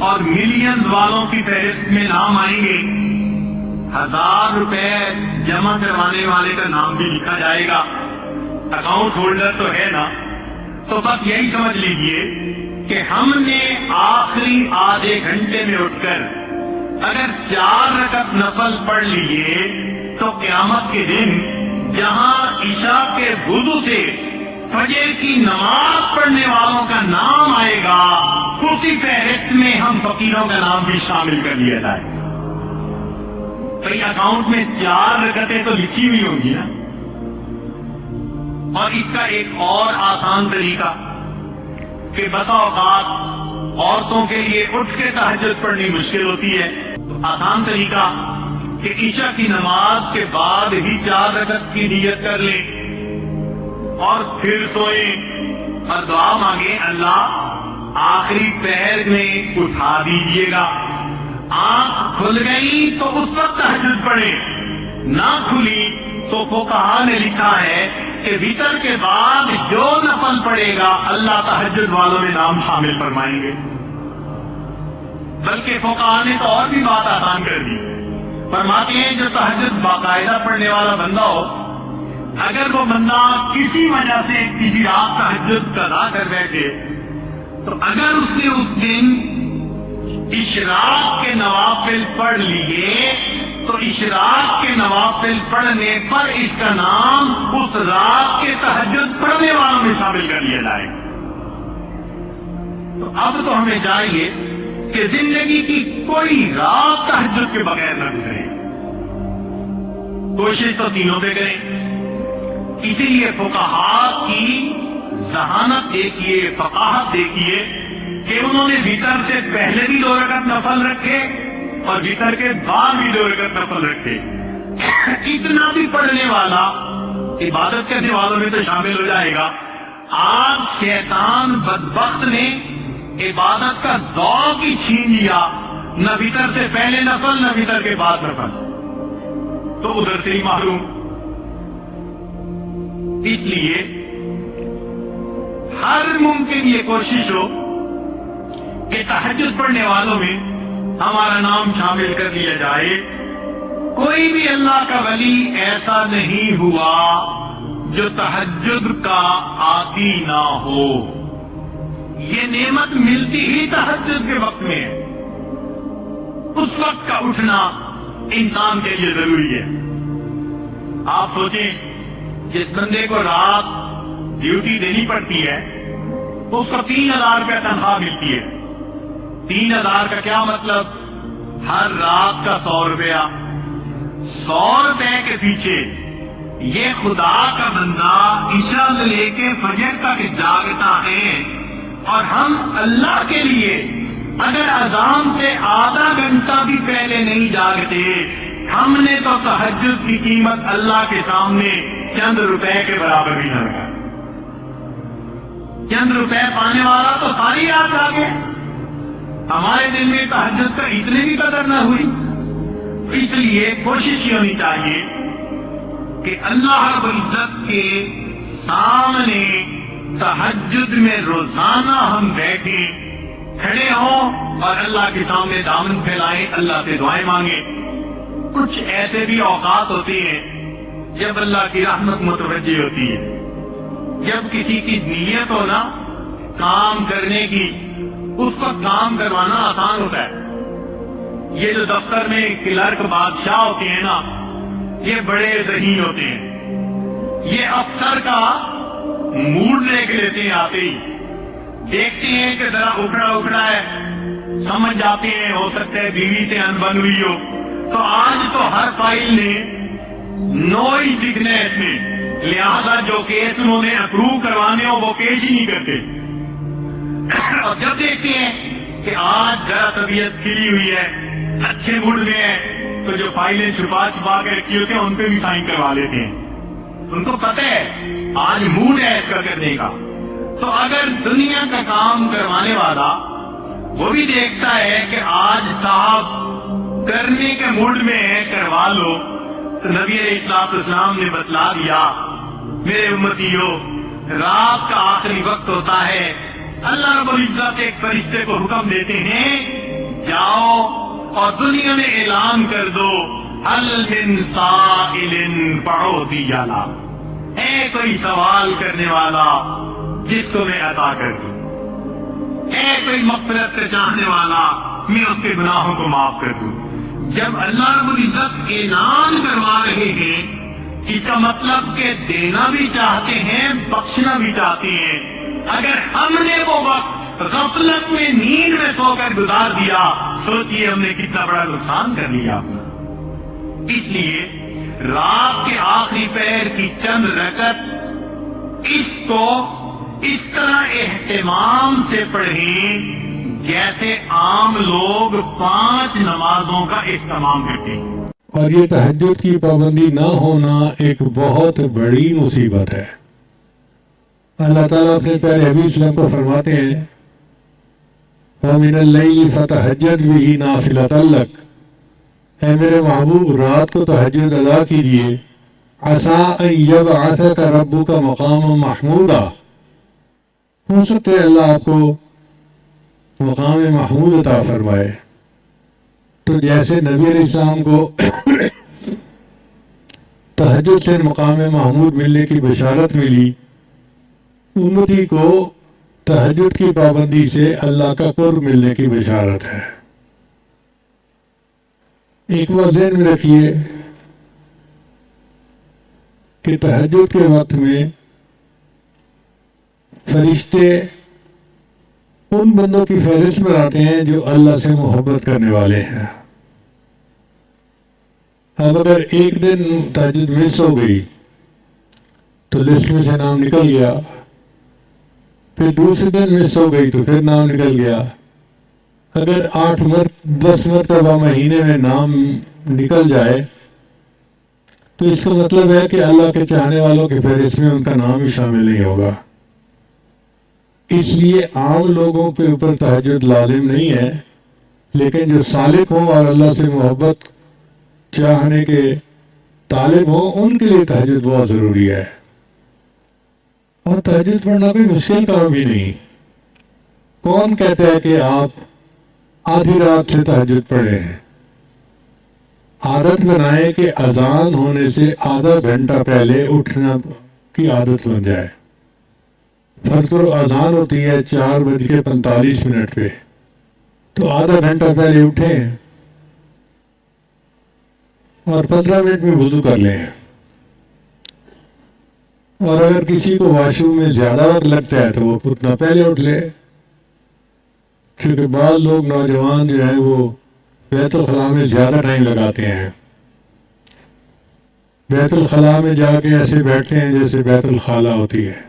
اور ملین والوں کی فہرست میں نام آئیں گے 1000 روپے جمع کروانے والے کا نام بھی لکھا جائے گا. اکاؤنٹ ہولڈر تو ہے نا. تو بس یہی سمجھ لیجئے کہ ہم نے آخری آدھے گھنٹے میں اٹھ کر اگر 4 رکعت نفل پڑھ لیے تو قیامت کے دن جہاں عشاء کے وضو سے فجر کی نماز پڑھنے والوں کا نام آئے گا اسی فہرست میں ہم فقیروں کا نام بھی شامل کر لیا جائے گا. بھائی اکاؤنٹ میں 4 رکعتیں تو لکھی ہوئی ہوں گی نا. اور اس کا ایک اور آسان طریقہ کہ بتا اوقات عورتوں کے لیے اٹھ کے تہجد پڑھنی مشکل ہوتی ہے. تو آسان طریقہ کہ عشاء کی نماز کے بعد ہی 4 رکعت کی نیت کر لیں اور پھر سوئیں اور دعا مانگیں اللہ آخری پہر میں اٹھا دیجیے گا. آنکھ کھل گئی تو اس وقت تہجد پڑھیں، نہ کھلی تو فقہا نے لکھا ہے کہ وتر کے بعد جو نفل پڑے گا اللہ تہجد والوں میں نام شامل فرمائیں گے. بلکہ فقہا نے تو اور بھی بات آسان کر دی. فرماتے ہیں جو تہجد باقاعدہ پڑھنے والا بندہ ہو، اگر وہ بندہ کسی وجہ سے کسی رات تہجد قضا کر بیٹھے تو اگر اس نے اس دن اشراق کے نوافل پڑھ لیے تو اشراق کے نوافل پڑھنے پر اس کا نام اس رات کے تہجد پڑھنے والوں میں شامل کر لیا جائے. تو اب تو ہمیں چاہیے کہ زندگی کی کوئی رات تہجد کے بغیر نہ گزرے. کوشش تو تینوں پہ کریں. اسی لیے فقہا کی ذہانت دیکھیے، فقاہت دیکھیے کہ انہوں نے وتر سے پہلے بھی 2 رکعت نفل رکھے اور وتر کے بعد بھی 2 رکعت نفل رکھے. اتنا بھی پڑھنے والا عبادت کرنے والوں میں تو شامل ہو جائے گا. آج شیطان بدبخت نے عبادت کا ذوق ہی چھین لیا، نہ وتر سے پہلے نفل نہ وتر کے بعد نفل، تو ادھر سے ہی محروم. اس لیے ہر ممکن یہ کوشش ہو کہ تہجد پڑھنے والوں میں ہمارا نام شامل کر لیا جائے. کوئی بھی اللہ کا ولی ایسا نہیں ہوا جو تہجد کا عادی نہ ہو. یہ نعمت ملتی ہی تہجد کے وقت میں ہے. اس وقت کا اٹھنا انسان کے لیے ضروری ہے. آپ سوچیں جس بندے کو رات ڈیوٹی دینی پڑتی ہے اس کو 3000 روپے تنخواہ ملتی ہے. 3000 کا کیا مطلب؟ ہر رات کا 100 روپیہ. 100 روپے کے پیچھے یہ خدا کا بندہ عشاء سے لے کے فجر تک جاگتا ہے. اور ہم اللہ کے لیے اگر اذان سے آدھا گھنٹہ بھی پہلے نہیں جاگتے، ہم نے تو تہجد کی قیمت اللہ کے سامنے چند روپے کے برابر بھی نہ رکھا. چند روپے پانے والا تو ساری رات جاگے، ہمارے دل میں تہجد کا اتنے بھی قدر نہ ہوئی. اس لیے کوشش یہ ہونی چاہیے کہ اللہ رب العزت کے سامنے تہجد میں روزانہ ہم بیٹھیں، کھڑے ہوں اور اللہ کے سامنے دامن پھیلائیں، اللہ سے دعائیں مانگیں. کچھ ایسے بھی اوقات ہوتے ہیں جب اللہ کی رحمت متوجہ ہوتی ہے. جب کسی کی نیت ہو نا کام کرنے کی، اس کو کام کروانا آسان ہوتا ہے. یہ جو دفتر میں کلرک بادشاہ ہوتے ہیں نا، یہ بڑے ذہین ہوتے ہیں. یہ افسر کا موڈ لے کے لیتے ہیں. آتے ہی دیکھتے ہیں کہ ذرا اکھڑا اکھڑا ہے، سمجھ جاتے ہیں ہو سکتا ہے بیوی سے انبن ہوئی ہو. تو آج تو ہر فائل نے نو ہی لکھنا ہے اس میں، لہذا جو کیس انہوں نے اپروو کروانے ہو وہ کیس ہی نہیں کرتے. اور جب دیکھتے ہیں کہ آج ذرا طبیعت کھلی ہوئی ہے، اچھے موڈ میں ہے، تو جو فائلیں چھپا کے رکھی ہوتی ہیں ان پہ بھی سائن کروا لیتے ہیں. ان کو پتہ ہے آج موڈ ہے اس کا کرنے کا. تو اگر دنیا کا کام کروانے والا وہ بھی دیکھتا ہے کہ آج صاحب کرنے کے موڈ میں ہے، کروا لو، تو نبی علیہ السلام نے بتلا دیا، میرے امتیو رات کا آخری وقت ہوتا ہے، اللہ رب العزت ایک فرشتے کو حکم دیتے ہیں جاؤ اور دنیا میں اعلان کر دو هل من سائل فأعطی له، ہے کوئی سوال کرنے والا جس کو میں عطا کر دوں، ہے کوئی مغفرت سے چاہنے والا میں اس کے گناہوں کو معاف کر دوں۔ جب اللہ رب العزت اعلان کروا رہے ہیں، اس کا مطلب کہ دینا بھی چاہتے ہیں، بخشنا بھی چاہتے ہیں۔ اگر ہم نے وہ وقت غفلت میں نیند میں سو کر گزار دیا، سوچئے ہم نے کتنا بڑا نقصان کر لیا۔ اس لیے رات کے آخری پہر کی چند رکعت اس کو اس طرح اہتمام سے پڑھیں جیسے عام لوگ 5 نمازوں کا اہتمام کرتے ہیں۔ اور یہ تہجد کی پابندی نہ ہونا ایک بہت بڑی مصیبت ہے۔ اللہ تعالیٰ اپنے پیارے حبیب صلی اللہ علیہ وسلم کو فرماتے ہیں وَمِنَ اللَّيْلِ فَتَهَجَّدْ بِهِ نَافِلَةً لَكَ، اے میرے محبوب رات کو تہجد ادا کیجئے، عَسَىٰ أَن يَبْعَثَكَ رَبُّكَ مَقَامًا مَحْمُودًا، ہو سکتا ہے اللہ آپ کو مقام محمود عطا فرمائے۔ تو جیسے نبی علیہ السلام کو تہجد سے مقام محمود ملنے کی بشارت ملی، امتی کو تہجد کی پابندی سے اللہ کا قرب ملنے کی بشارت ہے۔ ایک بات ذہن میں رکھیے کہ تہجد کے وقت میں فرشتے ان بندوں کی فہرست میں آتے ہیں جو اللہ سے محبت کرنے والے ہیں۔ اب اگر ایک دن تہجد مس ہو گئی تو لسٹ میں سے نام نکل گیا، پھر دوسرے دن مس ہو گئی تو پھر نام نکل گیا۔ اگر 10 مرتبہ مہینے میں نام نکل جائے تو اس کا مطلب ہے کہ اللہ کے چاہنے والوں کے فہرست میں ان کا نام ہی شامل نہیں ہوگا۔ اس لیے عام لوگوں کے اوپر تہجد لازم نہیں ہے، لیکن جو سالک ہوں اور اللہ سے محبت چاہنے کے طالب ہوں ان کے لیے تہجد بہت ضروری ہے۔ اور تہجد پڑھنا کوئی مشکل کام بھی نہیں۔ کون کہتا ہے کہ آپ آدھی رات سے تہجد پڑھیں؟ عادت بنائیں کہ اذان ہونے سے آدھا گھنٹہ پہلے اٹھنا کی عادت بن جائے۔ فرض اذان ہوتی ہے 4:45 پہ، تو آدھا گھنٹہ پہلے اٹھیں اور 15 منٹ میں وضو کر لیں۔ اور اگر کسی کو واش روم میں زیادہ وقت لگتا ہے تو وہ اتنا پہلے اٹھ لے، کیونکہ بعض لوگ نوجوان جو ہیں وہ بیت الخلاء میں زیادہ ٹائم لگاتے ہیں، بیت الخلاء میں جا کے ایسے بیٹھتے ہیں جیسے بیت الخلا ہوتی ہے۔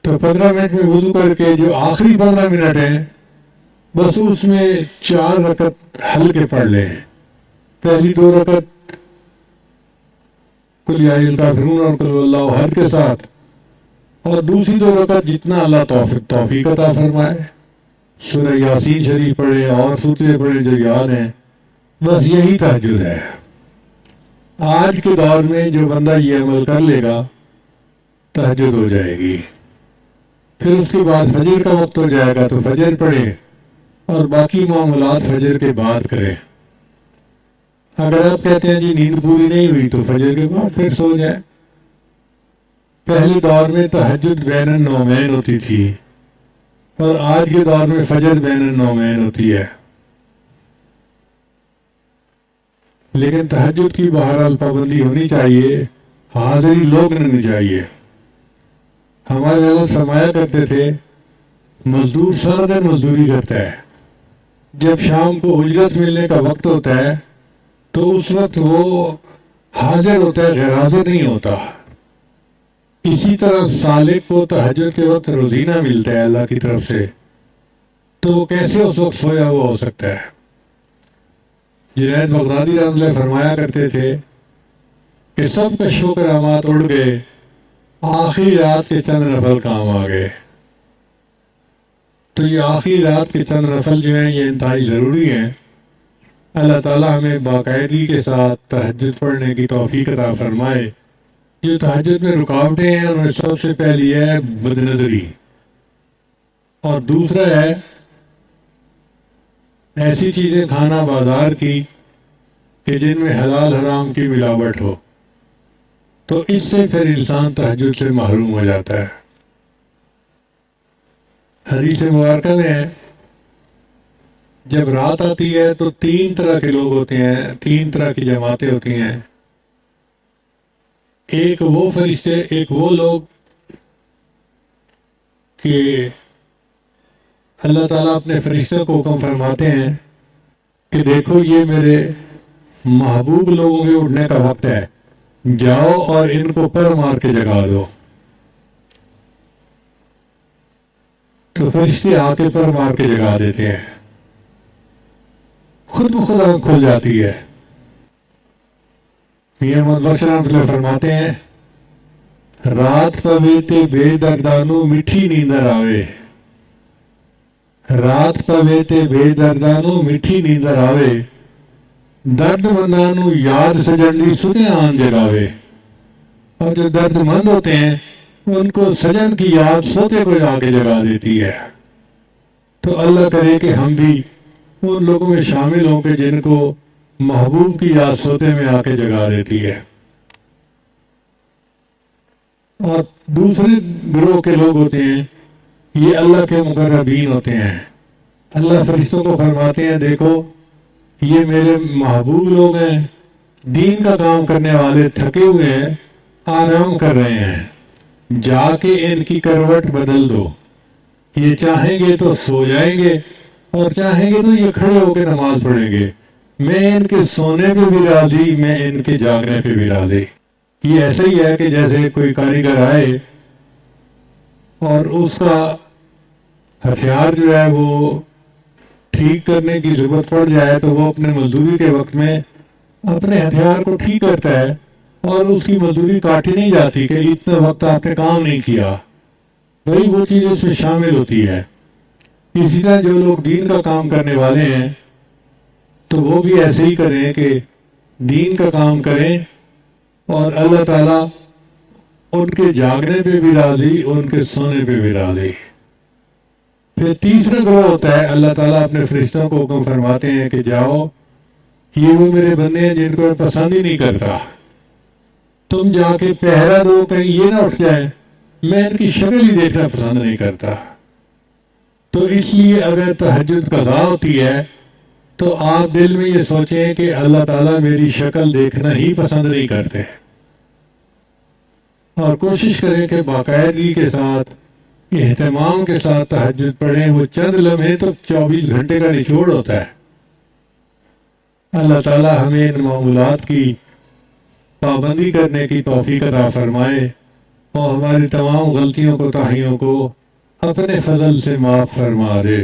تو 15 منٹ میں وضو کر کے جو آخری 15 منٹ ہیں بس اس میں 4 رکعت ہلکے پڑھ لیں۔ پہلی 2 رکعت قل یا ایھا الکافرون اور قل اللہ احد کے ساتھ، اور دوسری 2 رکعت جتنا اللہ توفیق عطا فرمائے، سورہ یاسین شریف پڑھے اور سورتیں پڑھے جو یاد ہیں۔ بس یہی تہجد ہے۔ آج کے دور میں جو بندہ یہ عمل کر لے گا تہجد ہو جائے گی۔ پھر اس کے بعد فجر کا وقت ہو جائے گا تو فجر پڑھے اور باقی معاملات فجر کے بعد کریں۔ اگر آپ کہتے ہیں جی نیند پوری نہیں ہوئی تو فجر کے بعد پھر سو جائے۔ پہلے دور میں تہجد بین النومین ہوتی تھی اور آج کے دور میں فجر بین النومین ہوتی ہے، لیکن تہجد کی بہرحال پابندی ہونی چاہیے، حاضری لوگ نہیں چاہیے۔ ہمارے حضرت فرمایا کرتے تھے مزدور سارا دن مزدوری کرتا ہے، جب شام کو اجرت ملنے کا وقت ہوتا ہے تو اس وقت وہ حاضر ہوتا ہے، غیر حاضر نہیں ہوتا۔ اسی طرح سالک کو تہجد کے وقت روزینہ ملتا ہے اللہ کی طرف سے، تو وہ کیسے اس وقت سویا ہوا ہو سکتا ہے؟ جنید بغدادی رحمۃ اللہ فرمایا کرتے تھے کہ سب کا شکر آمات اڑ گئے، آخری رات کے چند نفل کام آ گئے۔ تو یہ آخری رات کے چند نفل جو ہیں یہ انتہائی ضروری ہیں۔ اللہ تعالیٰ ہمیں باقاعدگی کے ساتھ تہجد پڑھنے کی توفیق عطا فرمائے۔ جو تہجد میں رکاوٹیں ہیں ان میں سب سے پہلی ہے بدنظری، اور دوسرا ہے ایسی چیزیں کھانا بازار کی کہ جن میں حلال حرام کی ملاوٹ ہو، تو اس سے پھر انسان تہجد سے محروم ہو جاتا ہے۔ حدیث مبارکہ میں ہے جب رات آتی ہے تو 3 طرح کے لوگ ہوتے ہیں، 3 طرح کی جماعتیں ہوتی ہیں۔ ایک وہ فرشتے، ایک وہ لوگ کہ اللہ تعالیٰ اپنے فرشتوں کو حکم فرماتے ہیں کہ دیکھو یہ میرے محبوب لوگوں کے اٹھنے کا وقت ہے، جاؤ اور ان کو پر مار کے جگا دو۔ تو فرشتے آ کے پر مار کے جگا دیتے ہیں، خود بخود آنکھ کھل جاتی ہے۔ میاں محمد بخش رحمۃ اللہ فرماتے ہیں رات پوے تے بے دردانو میٹھی نیندر آوے، رات پوے تے بے دردانو میٹھی نیندر آوے، درد مندانو یاد سجن دی ستے آن جگاوے۔ اور جو درد مند ہوتے ہیں ان کو سجن کی یاد سوتے کو آ کے جگا دیتی ہے۔ تو اللہ کرے کہ ہم بھی ان لوگوں میں شامل ہوں کہ جن کو محبوب کی یاد سوتے میں آ کے جگا دیتی ہے۔ اور دوسرے گروہ کے لوگ ہوتے ہیں یہ اللہ کے مقربین ہوتے ہیں۔ اللہ فرشتوں کو فرماتے ہیں دیکھو یہ میرے محبوب لوگ ہیں، دین کا کام کرنے والے، تھکے ہوئے ہیں، آرام کر رہے ہیں، جا کے ان کی کروٹ بدل دو۔ یہ چاہیں گے تو سو جائیں گے اور چاہیں گے تو یہ کھڑے ہو کے نماز پڑھیں گے۔ میں ان کے سونے پہ بھی راضی، میں ان کے جاگنے پہ بھی راضی۔ یہ ایسا ہی ہے کہ جیسے کوئی کاریگر آئے اور اس کا ہتھیار جو ہے وہ ٹھیک کرنے کی ضرورت پڑ جائے تو وہ اپنے مزدوری کے وقت میں اپنے ہتھیار کو ٹھیک کرتا ہے اور اس کی مزدوری کاٹی نہیں جاتی کہ اتنا وقت آپ نے کام نہیں کیا، وہی وہ چیز اس میں شامل ہوتی ہے۔ اسی طرح جو لوگ دین کا کام کرنے والے ہیں تو وہ بھی ایسے ہی کریں کہ دین کا کام کریں اور اللہ تعالیٰ ان کے جاگنے پہ بھی راضی، ان کے سونے پہ بھی راضی۔ پھر تیسرا گروہ ہوتا ہے اللہ تعالیٰ اپنے فرشتوں کو حکم فرماتے ہیں کہ جاؤ یہ وہ میرے بندے ہیں جن کو میں پسند ہی نہیں کرتا، تم جا کے پہرا دو کہیں یہ نہ اٹھ جائے، میں ان کی شکل ہی دیکھنا پسند نہیں کرتا۔ تو اس لیے اگر تہجد قضا ہوتی ہے تو آپ دل میں یہ سوچیں کہ اللہ تعالیٰ میری شکل دیکھنا ہی پسند نہیں کرتے، اور کوشش کریں کہ باقاعدگی کے ساتھ، اہتمام کے ساتھ تہجد پڑھیں۔ وہ چند لمحے تو 24 گھنٹے کا نچوڑ ہوتا ہے۔ اللہ تعالیٰ ہمیں ان معمولات کی پابندی کرنے کی توفیق عطا فرمائے اور ہماری تمام غلطیوں کو، تاہیوں کو اپنے فضل سے معاف فرما دے۔